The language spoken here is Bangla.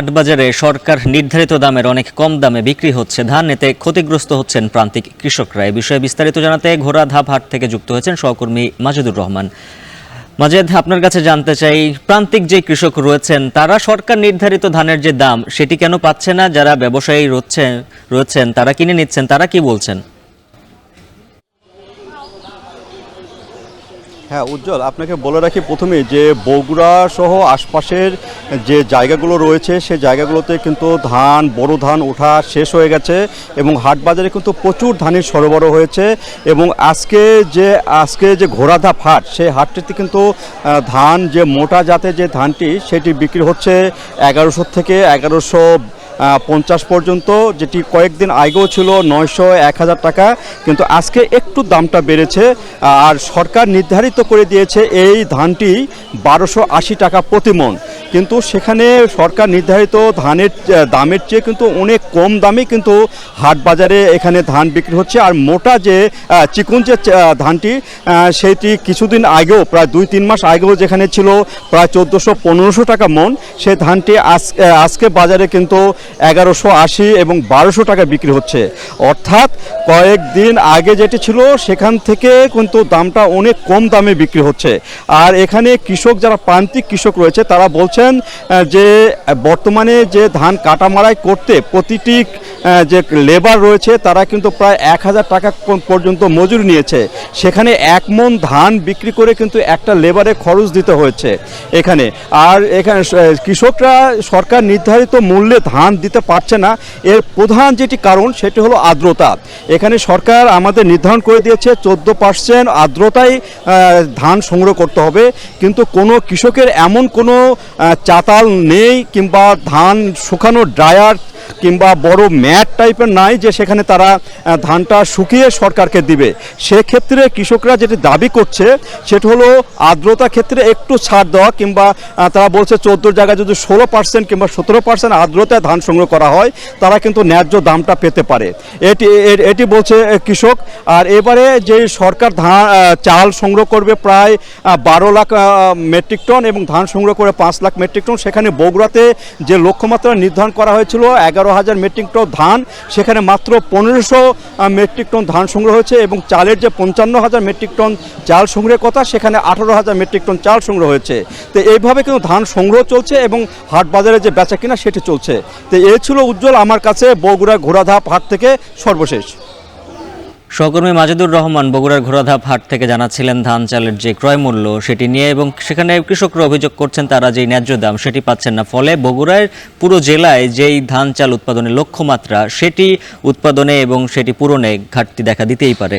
হাটবাজারে সরকার নির্ধারিত দামের অনেক কম দামে বিক্রি হচ্ছে ধান, এতে ক্ষতিগ্রস্ত হচ্ছেন প্রান্তিক কৃষকরা। এই বিষয়ে বিস্তারিত জানাতে ঘোড়াধাপ হাট থেকে যুক্ত হয়েছেন সহকর্মী মাজেদুর রহমান। মাজেদ, আপনার কাছে জানতে চাই, প্রান্তিক যে কৃষক রয়েছেন তারা সরকার নির্ধারিত ধানের যে দাম সেটি কেন পাচ্ছে না? যারা ব্যবসায়ী রয়েছেন তারা কিনে নিচ্ছেন, তারা কি বলছেন? হ্যাঁ উজ্জ্বল, আপনাকে বলে রাখি প্রথমে যে বগুড়া সহ আশপাশের যে জায়গাগুলো রয়েছে সেই জায়গাগুলোতে কিন্তু বড় ধান ওঠা শেষ হয়ে গেছে এবং হাট বাজারে কিন্তু প্রচুর ধানের সরবরাহ হয়েছে। এবং আজকে যে ঘোড়াধাপ হাট, সেই হাটটিতে কিন্তু ধান যে মোটা জাতের যে ধানটি সেটি বিক্রি হচ্ছে 1100 থেকে 1150 পর্যন্ত, যেটি কয়েকদিন আগেও ছিল 900-1000 টাকা, কিন্তু আজকে একটু দামটা বেড়েছে। আর সরকার নির্ধারিত করে দিয়েছে এই ধানটি 1280 টাকা প্রতি মণ, কিন্তু সেখানে সরকার নির্ধারিত ধানের দামের চেয়ে কিন্তু অনেক কম দামে কিন্তু হাট বাজারে এখানে ধান বিক্রি হচ্ছে। আর মোটা যে চিকন যে ধানটি সেটি কিছুদিন আগেও, প্রায় 2-3 মাস আগেও যেখানে ছিল প্রায় 1400-1500 টাকা মণ, সেই ধানটি আজকে বাজারে কিন্তু 1180 এবং 1200 টাকা বিক্রি হচ্ছে। অর্থাৎ কয়েকদিন আগে যেটি ছিল সেখান থেকে কিন্তু দামটা অনেক কম দামে বিক্রি হচ্ছে। আর এখানে কৃষক, যারা প্রান্তিক কৃষক রয়েছে, তারা বলছেন যে বর্তমানে যে ধান কাটামারাই করতে প্রতিটি যে লেবার রয়েছে তারা কিন্তু প্রায় 1000 টাকা পর্যন্ত মজুরি নিয়েছে। সেখানে 1 মণ ধান বিক্রি করে কিন্তু একটা লেবারে খরচ দিতে হয়েছে এখানে। আর এখানে কৃষকরা সরকার নির্ধারিত মূল্যে ধান দিতে পারছে না। এর প্রধান যেটি কারণ সেটি হলো আর্দ্রতা। এখানে সরকার আমাদের নির্ধারণ করে দিয়েছে 14% আর্দ্রতায় ধান সংগ্রহ করতে হবে, কিন্তু কোনো কৃষকের এমন কোনো চাতাল নেই কিংবা ধান শুকানো ড্রায়ার কিংবা বড় ম্যাট টাইপের নাই যে সেখানে তারা ধানটা শুকিয়ে সরকারকে দিবে। সেক্ষেত্রে কৃষকরা যেটি দাবি করছে সেটা হলো আর্দ্রতা ক্ষেত্রে একটু ছাড় দেওয়া, কিংবা তারা বলছে 14 জায়গায় যদি 16% কিংবা 17% আর্দ্রতায় ধান সংগ্রহ করা হয় তারা কিন্তু ন্যায্য দামটা পেতে পারে, এটি বলছে কৃষক। আর এবারে যে সরকার চাল সংগ্রহ করবে প্রায় 12 লাখ মেট্রিক টন এবং ধান সংগ্রহ করে 5 লাখ মেট্রিক টন, সেখানে বগুড়াতে যে লক্ষ্যমাত্রা নির্ধারণ করা হয়েছিল 11,000 মেট্রিক টন ধান, সেখানে মাত্র 1500 মেট্রিক টন ধান সংগ্রহ হয়েছে। এবং চালের যে 55,000 মেট্রিক টন চাল সংগ্রহের কথা, সেখানে 18,000 মেট্রিক টন চাল সংগ্রহ হয়েছে। তো এইভাবে কিন্তু ধান সংগ্রহ চলছে এবং হাট বাজারে যে বেচা কিনা সেটি চলছে। তো এই ছিল উজ্জ্বল আমার কাছে বগুড়া ঘোড়াধাপ হাট থেকে সর্বশেষ। সহকর্মী মাজেদুর রহমান বগুড়ার ঘোড়াধাপ হাট থেকে জানাচ্ছিলেন ধান চালের যে ক্রয় মূল্য সেটি নিয়ে, এবং সেখানে কৃষকরা অভিযোগ করছেন তারা যেই ন্যায্য দাম সেটি পাচ্ছেন না। ফলে বগুড়ার পুরো জেলায় যেই ধান চাল উৎপাদনের লক্ষ্যমাত্রা সেটি উৎপাদনে এবং সেটি পূরণে ঘাটতি দেখা দিতেই পারে।